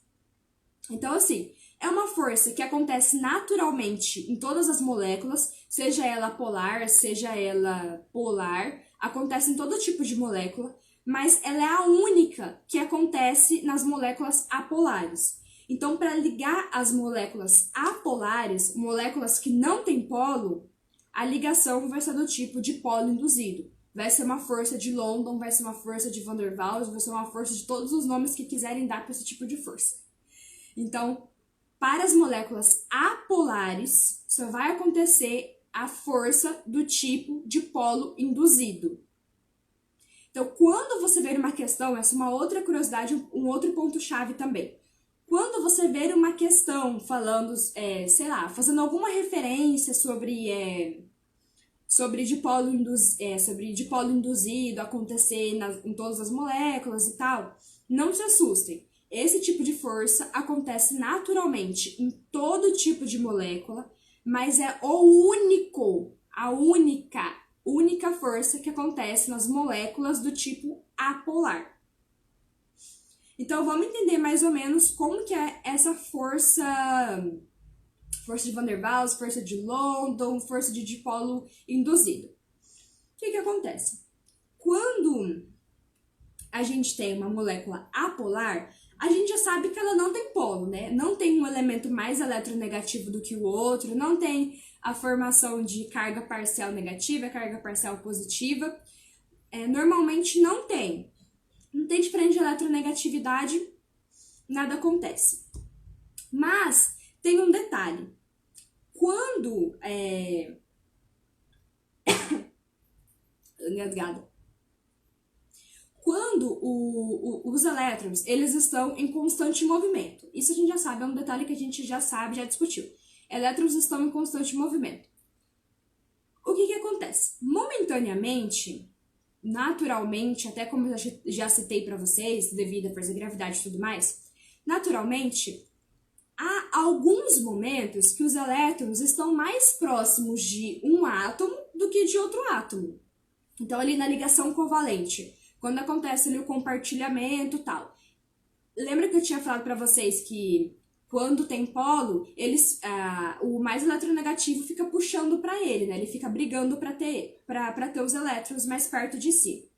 Então, assim, é uma força que acontece naturalmente em todas as moléculas, seja ela polar, seja ela polar, acontece em todo tipo de molécula, mas ela é a única que acontece nas moléculas apolares. Então, para ligar as moléculas apolares, moléculas que não têm polo, a ligação vai ser do tipo de polo induzido. Vai ser uma força de London, vai ser uma força de Van der Waals, vai ser uma força de todos os nomes que quiserem dar para esse tipo de força. Então, para as moléculas apolares, só vai acontecer a força do tipo de polo induzido. Então, quando você ver uma questão, essa é uma outra curiosidade, um outro ponto-chave também. Quando você ver uma questão falando, fazendo alguma referência sobre dipolo induzido acontecer em todas as moléculas e tal, não se assustem. Esse tipo de força acontece naturalmente em todo tipo de molécula, mas é a única força que acontece nas moléculas do tipo apolar. Então, vamos entender mais ou menos como que é essa força de Van der Waals, força de London, força de dipolo induzido. O que acontece? Quando a gente tem uma molécula apolar, a gente já sabe que ela não tem polo, né? Não tem um elemento mais eletronegativo do que o outro, não tem a formação de carga parcial negativa, carga parcial positiva. Normalmente não tem. Não tem diferente de eletronegatividade, nada acontece. Mas tem um detalhe. Quando engasgada. Quando os elétrons, eles estão em constante movimento. Isso a gente já sabe, é um detalhe que a gente já sabe, já discutiu. Elétrons estão em constante movimento. O que acontece? Momentaneamente, naturalmente, até como eu já citei para vocês, devido à força da gravidade e tudo mais, naturalmente, há alguns momentos que os elétrons estão mais próximos de um átomo do que de outro átomo. Então, ali na ligação covalente, quando acontece ali o compartilhamento e tal. Lembra que eu tinha falado para vocês que quando tem polo, o mais eletronegativo fica puxando para ele, né? Ele fica brigando para ter os elétrons mais perto de si.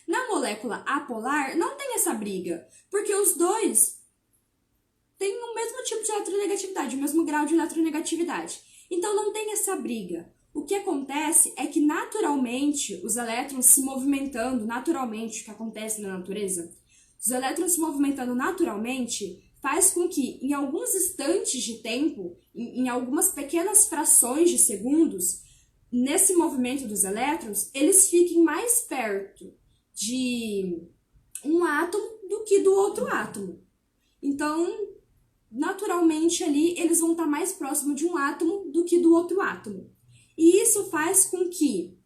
Na molécula apolar, não tem essa briga, porque os dois têm o mesmo tipo de eletronegatividade, o mesmo grau de eletronegatividade. Então, não tem essa briga. O que acontece é que, naturalmente, os elétrons se movimentando, naturalmente, o que acontece na natureza, os elétrons se movimentando naturalmente faz com que, em alguns instantes de tempo, em algumas pequenas frações de segundos, nesse movimento dos elétrons, eles fiquem mais perto de um átomo do que do outro átomo. Então, naturalmente, ali, eles vão estar mais próximos de um átomo do que do outro átomo. E isso faz com que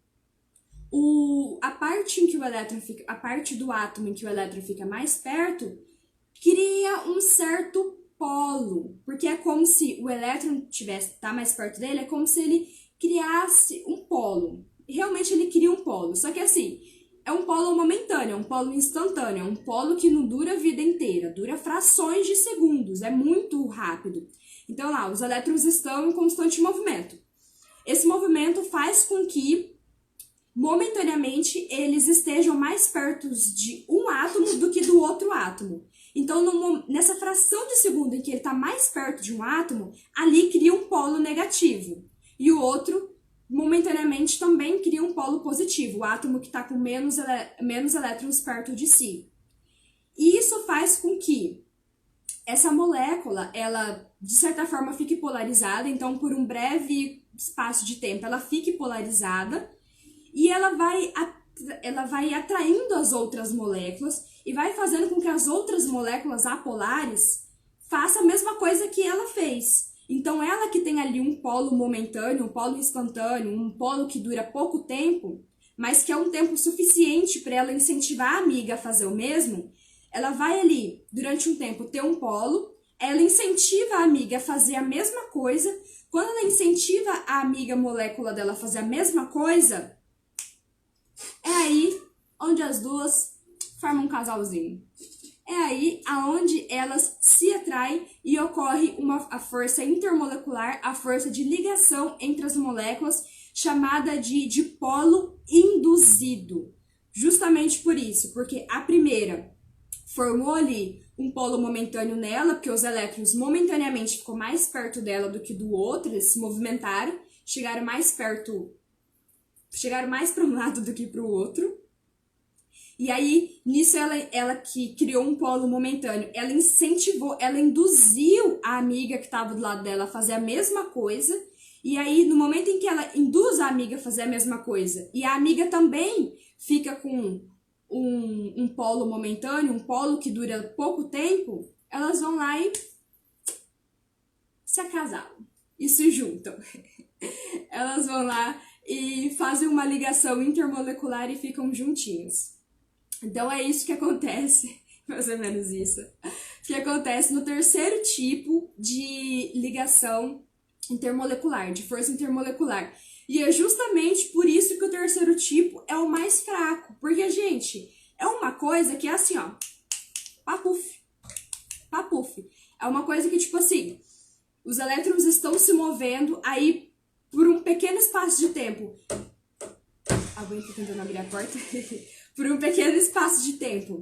a parte do átomo em que o elétron fica mais perto cria um certo polo, porque é como se o elétron tá mais perto dele, é como se ele criasse um polo. Realmente ele cria um polo, só que assim, é um polo momentâneo, é um polo instantâneo, é um polo que não dura a vida inteira, dura frações de segundos, é muito rápido. Então lá, os elétrons estão em constante movimento. Esse movimento faz com que, momentaneamente, eles estejam mais perto de um átomo do que do outro átomo. Então, nessa fração de segundo em que ele está mais perto de um átomo, ali cria um polo negativo. E o outro, momentaneamente, também cria um polo positivo, o átomo que está com menos elétrons perto de si. E isso faz com que essa molécula, ela, de certa forma, fique polarizada. Então, por um breve espaço de tempo, ela fique polarizada e ela vai atraindo as outras moléculas e vai fazendo com que as outras moléculas apolares façam a mesma coisa que ela fez. Então, ela que tem ali um polo momentâneo, um polo instantâneo, um polo que dura pouco tempo, mas que é um tempo suficiente para ela incentivar a amiga a fazer o mesmo, ela vai ali, durante um tempo, ter um polo, ela incentiva a amiga a fazer a mesma coisa. Quando ela incentiva a amiga molécula dela a fazer a mesma coisa, é aí onde as duas formam um casalzinho. É aí aonde elas se atraem e ocorre a força intermolecular, a força de ligação entre as moléculas, chamada de dipolo induzido. Justamente por isso, porque a primeira formou ali um polo momentâneo nela, porque os elétrons momentaneamente ficou mais perto dela do que do outro, eles se movimentaram, chegaram mais para um lado do que para o outro. E aí, nisso, ela que criou um polo momentâneo, ela incentivou, ela induziu a amiga que estava do lado dela a fazer a mesma coisa. E aí, no momento em que ela induz a amiga a fazer a mesma coisa, e a amiga também fica com um polo momentâneo, um polo que dura pouco tempo, elas vão lá e se acasalam e se juntam. Elas vão lá e fazem uma ligação intermolecular e ficam juntinhos. Então é isso que acontece, mais ou menos isso, que acontece no terceiro tipo de ligação intermolecular, de força intermolecular. E é justamente por isso que o terceiro tipo é o mais fraco, porque, gente, é uma coisa que é assim, ó, papuf, papuf. É uma coisa que, tipo assim, os elétrons estão se movendo aí por um pequeno espaço de tempo. Alguém tá tentando abrir a porta? Por um pequeno espaço de tempo.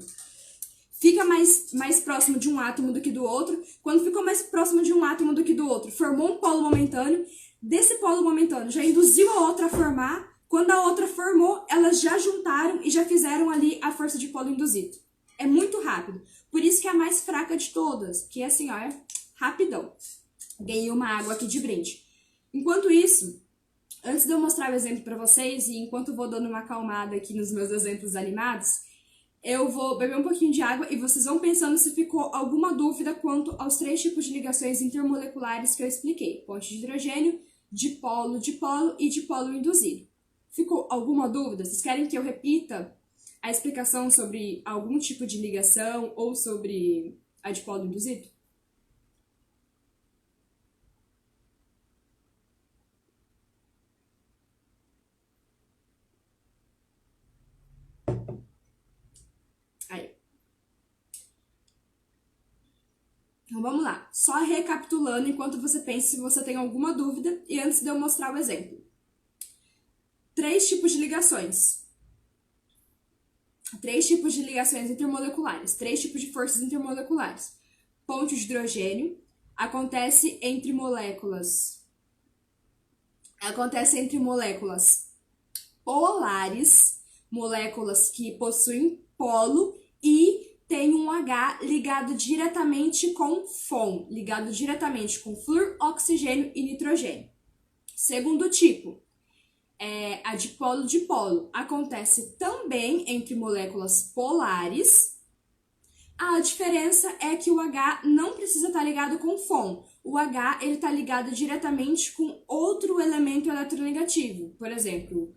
Fica mais próximo de um átomo do que do outro. Quando ficou mais próximo de um átomo do que do outro, formou um polo momentâneo. Desse polo momentâneo já induziu a outra a formar. Quando a outra formou, elas já juntaram e já fizeram ali a força de polo induzido. É muito rápido. Por isso que é a mais fraca de todas. Que é assim, ó, é rapidão. Ganhei uma água aqui de brinde. Enquanto isso, antes de eu mostrar o exemplo para vocês, e enquanto eu vou dando uma acalmada aqui nos meus exemplos animados, eu vou beber um pouquinho de água e vocês vão pensando se ficou alguma dúvida quanto aos 3 tipos de ligações intermoleculares que eu expliquei. Ponte de hidrogênio, dipolo e dipolo induzido. Ficou alguma dúvida? Vocês querem que eu repita a explicação sobre algum tipo de ligação ou sobre a dipolo induzido? Aí. Então vamos lá. Só recapitulando enquanto você pensa se você tem alguma dúvida e antes de eu mostrar o exemplo. 3 tipos de ligações. 3 tipos de ligações intermoleculares. 3 tipos de forças intermoleculares. Ponte de hidrogênio acontece entre moléculas. Acontece entre moléculas polares, moléculas que possuem polo e tem um H ligado diretamente com FON, ligado diretamente com flúor, oxigênio e nitrogênio. Segundo tipo, a dipolo-dipolo acontece também entre moléculas polares. A diferença é que o H não precisa estar ligado com FON. O H ele está ligado diretamente com outro elemento eletronegativo. Por exemplo,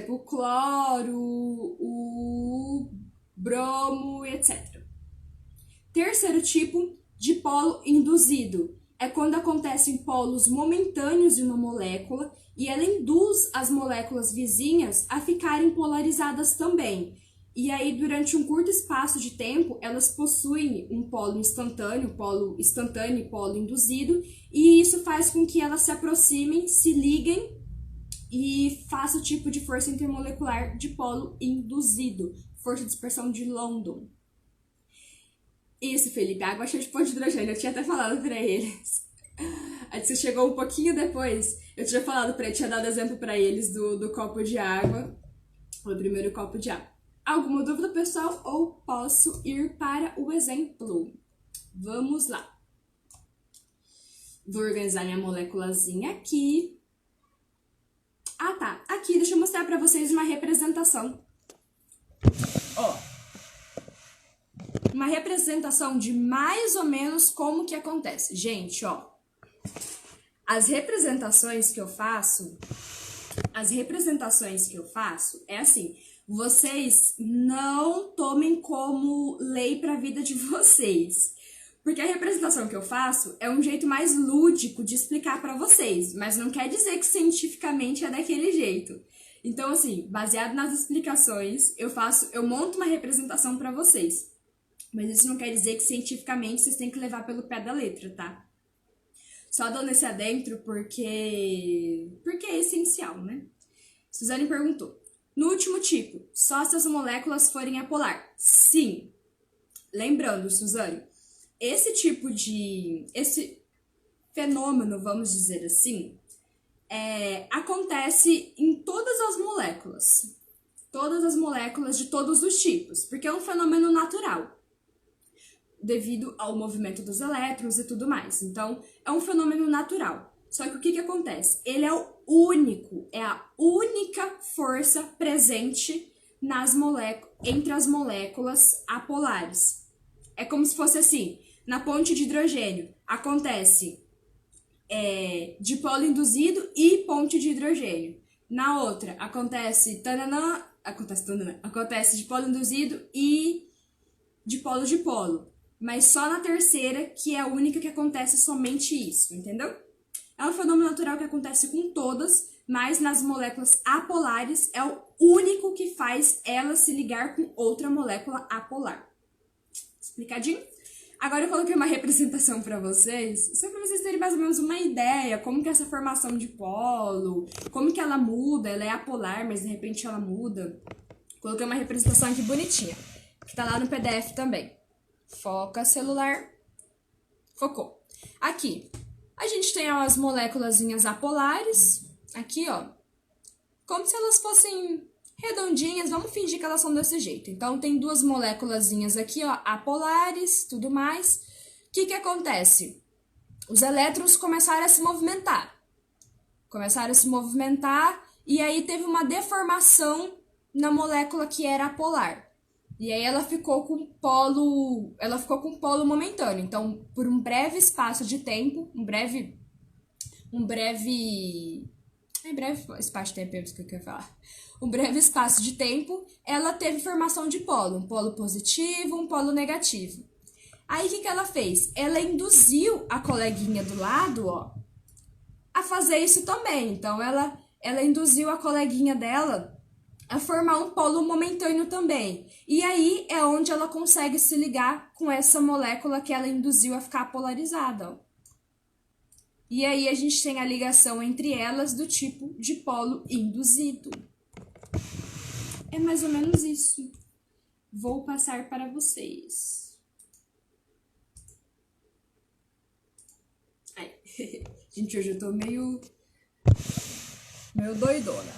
o cloro, o bromo, etc. Terceiro tipo, dipolo induzido. É quando acontecem polos momentâneos de uma molécula e ela induz as moléculas vizinhas a ficarem polarizadas também. E aí, durante um curto espaço de tempo, elas possuem um polo instantâneo e polo induzido, e isso faz com que elas se aproximem, se liguem e façam o tipo de força intermolecular de polo induzido, força de dispersão de London. Isso, Felipe, água cheia de ponto de hidrogênio, eu tinha até falado pra eles. Aí você chegou um pouquinho depois, eu tinha falado pra eles, tinha dado exemplo pra eles do copo de água, o primeiro copo de água. Alguma dúvida, pessoal? Ou posso ir para o exemplo? Vamos lá. Vou organizar minha moléculazinha aqui. Ah, tá. Aqui, deixa eu mostrar pra vocês uma representação. Ó. Uma representação de mais ou menos como que acontece. Gente, ó. As representações que eu faço é assim. Vocês não tomem como lei para a vida de vocês. Porque a representação que eu faço é um jeito mais lúdico de explicar para vocês, mas não quer dizer que cientificamente é daquele jeito. Então, assim, baseado nas explicações, eu monto uma representação para vocês. Mas isso não quer dizer que cientificamente vocês têm que levar pelo pé da letra, tá? Só dando esse adentro porque é essencial, né? Suzane perguntou: No último tipo, só se as moléculas forem apolar. Sim. Lembrando, Suzane, esse fenômeno, vamos dizer assim, acontece em todas as moléculas. Todas as moléculas de todos os tipos, porque é um fenômeno natural, devido ao movimento dos elétrons e tudo mais. Então, é um fenômeno natural. Só que o que acontece? Ele é a única força presente entre as moléculas apolares. É como se fosse assim, na ponte de hidrogênio acontece dipolo induzido e ponte de hidrogênio. Na outra acontece dipolo induzido e dipolo. Mas só na terceira, que é a única que acontece somente isso, entendeu? É um fenômeno natural que acontece com todas, mas nas moléculas apolares é o único que faz ela se ligar com outra molécula apolar. Explicadinho? Agora eu coloquei uma representação para vocês, só para vocês terem mais ou menos uma ideia como que é essa formação de polo, como que ela muda, ela é apolar, mas de repente ela muda. Coloquei uma representação aqui bonitinha, que tá lá no PDF também. Foca celular. Focou. Aqui, a gente tem as moléculazinhas apolares, aqui ó, como se elas fossem redondinhas, vamos fingir que elas são desse jeito. Então, tem duas moléculazinhas aqui, ó, apolares, tudo mais. O que acontece? Os elétrons começaram a se movimentar. E aí teve uma deformação na molécula que era apolar. E aí ela ficou com polo momentâneo. Então, por um breve espaço de tempo, um breve espaço de tempo, é isso que eu quero falar. Um breve espaço de tempo, ela teve formação de polo, um polo positivo, um polo negativo. Aí, o que ela fez? Ela induziu a coleguinha do lado, ó, a fazer isso também. Então, ela induziu a coleguinha dela a formar um polo momentâneo também. E aí, é onde ela consegue se ligar com essa molécula que ela induziu a ficar polarizada, ó. E aí, a gente tem a ligação entre elas do tipo de polo induzido. É mais ou menos isso. Vou passar para vocês. Ai, gente, hoje eu tô meio doidona.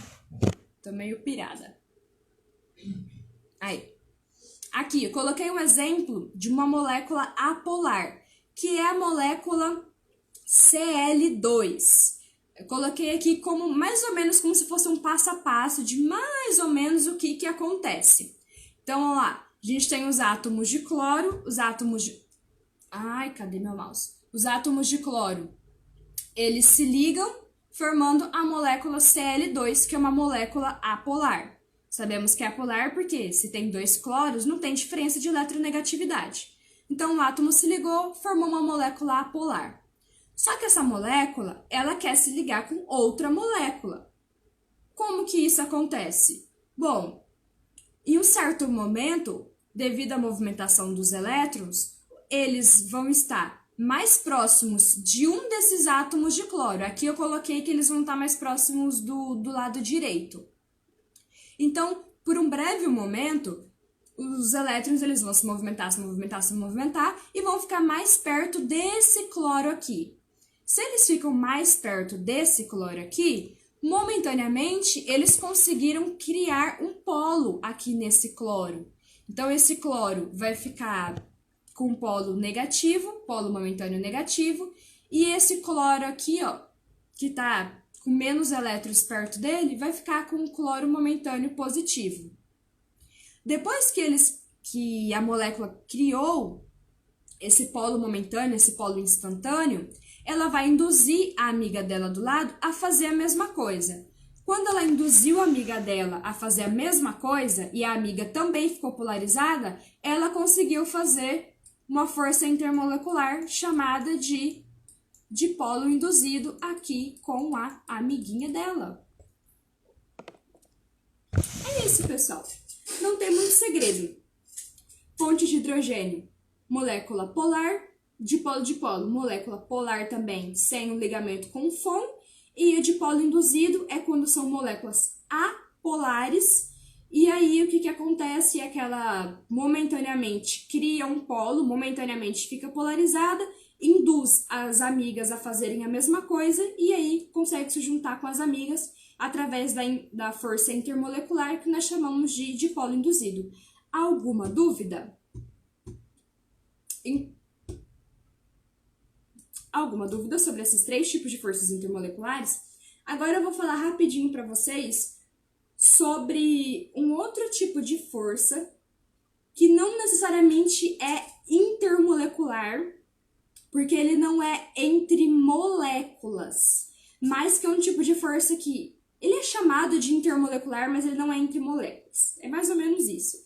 Tô meio pirada. Aí. Aqui, eu coloquei um exemplo de uma molécula apolar, que é a molécula Cl2. Eu coloquei aqui como mais ou menos como se fosse um passo a passo de mais ou menos o que acontece. Então, vamos lá. A gente tem os átomos de cloro, os átomos de... Ai, cadê meu mouse? Os átomos de cloro, eles se ligam formando a molécula Cl2, que é uma molécula apolar. Sabemos que é apolar porque se tem dois cloros, não tem diferença de eletronegatividade. Então, o átomo se ligou, formou uma molécula apolar. Só que essa molécula, ela quer se ligar com outra molécula. Como que isso acontece? Bom, em um certo momento, devido à movimentação dos elétrons, eles vão estar mais próximos de um desses átomos de cloro. Aqui eu coloquei que eles vão estar mais próximos do lado direito. Então, por um breve momento, os elétrons eles vão se movimentar e vão ficar mais perto desse cloro aqui. Se eles ficam mais perto desse cloro aqui, momentaneamente eles conseguiram criar um polo aqui nesse cloro. Então, esse cloro vai ficar com polo negativo, polo momentâneo negativo, e esse cloro aqui, ó, que tá com menos elétrons perto dele, vai ficar com um cloro momentâneo positivo. Depois que a molécula criou esse polo momentâneo, esse polo instantâneo, ela vai induzir a amiga dela do lado a fazer a mesma coisa. Quando ela induziu a amiga dela a fazer a mesma coisa e a amiga também ficou polarizada, ela conseguiu fazer uma força intermolecular chamada de dipolo induzido aqui com a amiguinha dela. É isso, pessoal. Não tem muito segredo. Ponte de hidrogênio, molécula polar, dipolo, molécula polar também, sem o ligamento com o FON, e o dipolo induzido é quando são moléculas polares. E aí, o que acontece é que ela momentaneamente cria um polo, momentaneamente fica polarizada, induz as amigas a fazerem a mesma coisa e aí consegue se juntar com as amigas através da força intermolecular que nós chamamos de dipolo induzido. Alguma dúvida? Alguma dúvida sobre esses 3 tipos de forças intermoleculares? Agora eu vou falar rapidinho para vocês sobre um outro tipo de força que não necessariamente é intermolecular, porque ele não é entre moléculas, mas que é um tipo de força que ele é chamado de intermolecular, mas ele não é entre moléculas. É mais ou menos isso.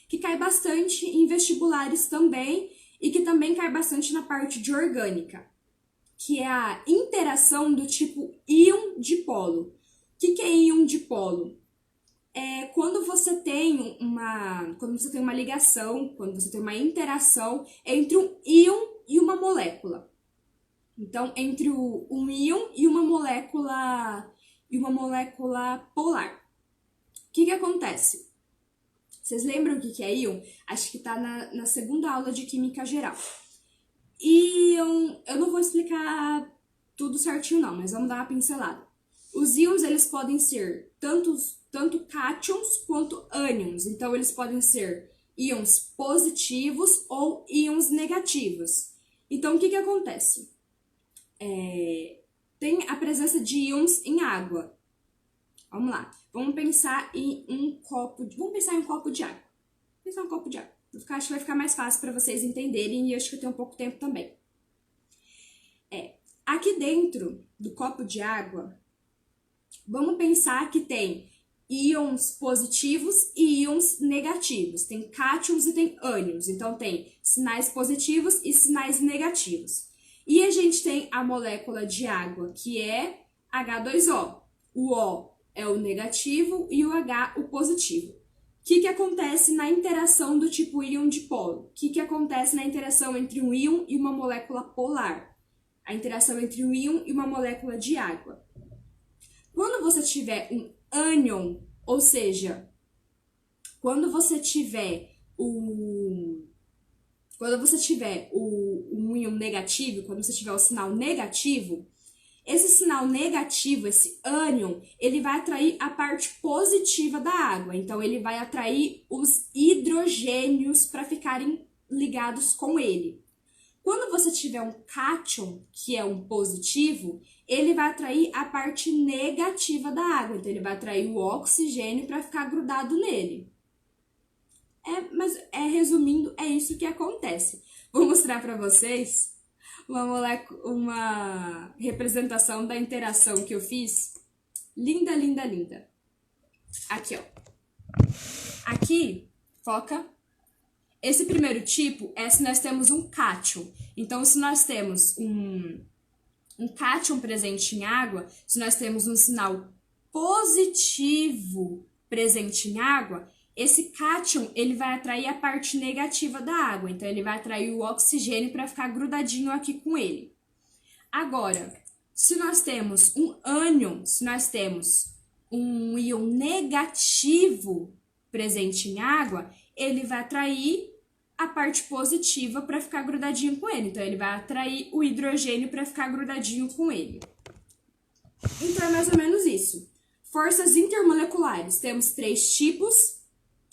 Que cai bastante em vestibulares também e que também cai bastante na parte de orgânica, que é a interação do tipo íon-dipolo. O que é íon-dipolo? É quando você tem uma ligação, quando você tem uma interação entre um íon e uma molécula. Então, entre um íon e uma molécula polar. O que acontece? Vocês lembram o que é íon? Acho que tá na segunda aula de Química Geral. Íon, eu não vou explicar tudo certinho não, mas vamos dar uma pincelada. Os íons, eles podem ser tanto cátions quanto ânions. Então, eles podem ser íons positivos ou íons negativos. Então, o que acontece? Tem a presença de íons em água. Vamos lá. Vamos pensar em um copo de água. Pensar em um copo de água. Acho que vai ficar mais fácil para vocês entenderem e acho que eu tenho um pouco tempo também. Aqui dentro do copo de água, vamos pensar que tem íons positivos e íons negativos. Tem cátions e tem ânions. Então, tem sinais positivos e sinais negativos. E a gente tem a molécula de água, que é H2O. O O é o negativo e o H o positivo. O que acontece na interação do tipo íon-dipolo? O que acontece na interação entre um íon e uma molécula polar? A interação entre um íon e uma molécula de água. Quando você tiver um ânion, ou seja, quando você tiver um íon negativo, quando você tiver o sinal negativo, esse sinal negativo, esse ânion, ele vai atrair a parte positiva da água. Então, ele vai atrair os hidrogênios para ficarem ligados com ele. Quando você tiver um cátion, que é um positivo, ele vai atrair a parte negativa da água. Então, ele vai atrair o oxigênio para ficar grudado nele. Resumindo, é isso que acontece. Vou mostrar para vocês uma representação da interação que eu fiz. Linda, linda, linda. Aqui, ó. Aqui, foca. Esse primeiro tipo é se nós temos um cátion. Então, se nós temos um cátion presente em água, se nós temos um sinal positivo presente em água, esse cátion, ele vai atrair a parte negativa da água. Então, ele vai atrair o oxigênio para ficar grudadinho aqui com ele. Agora, se nós temos um ânion, se nós temos um íon negativo presente em água, ele vai atrair a parte positiva para ficar grudadinho com ele. Então, ele vai atrair o hidrogênio para ficar grudadinho com ele. Então, é mais ou menos isso. Forças intermoleculares. Temos 3 tipos.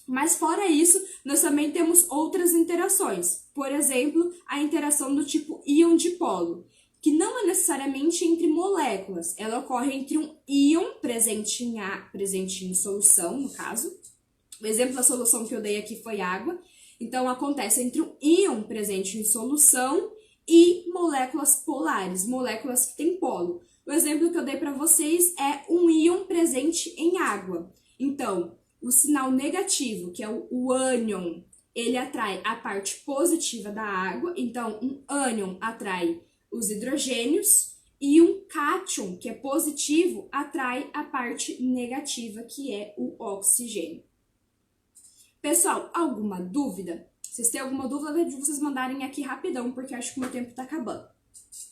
Mas fora isso, nós também temos outras interações. Por exemplo, a interação do tipo íon-dipolo, que não é necessariamente entre moléculas. Ela ocorre entre um íon presente em solução, no caso. O exemplo da solução que eu dei aqui foi água. Então, acontece entre um íon presente em solução e moléculas polares, moléculas que têm polo. O exemplo que eu dei para vocês é um íon presente em água. Então, o sinal negativo, que é o ânion, ele atrai a parte positiva da água. Então, um ânion atrai os hidrogênios e um cátion, que é positivo, atrai a parte negativa, que é o oxigênio. Pessoal, alguma dúvida? Se vocês têm alguma dúvida, é de vocês mandarem aqui rapidão, porque acho que o meu tempo tá acabando.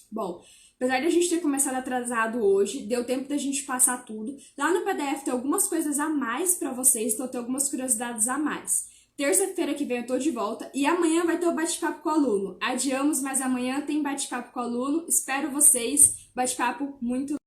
Bom, Apesar de a gente ter começado atrasado hoje, deu tempo da gente passar tudo. Lá no PDF tem algumas coisas a mais para vocês, então tem algumas curiosidades a mais. Terça-feira que vem eu tô de volta e amanhã vai ter o bate-papo com o aluno. Adiamos, mas amanhã tem bate-papo com o aluno. Espero vocês. Bate-papo muito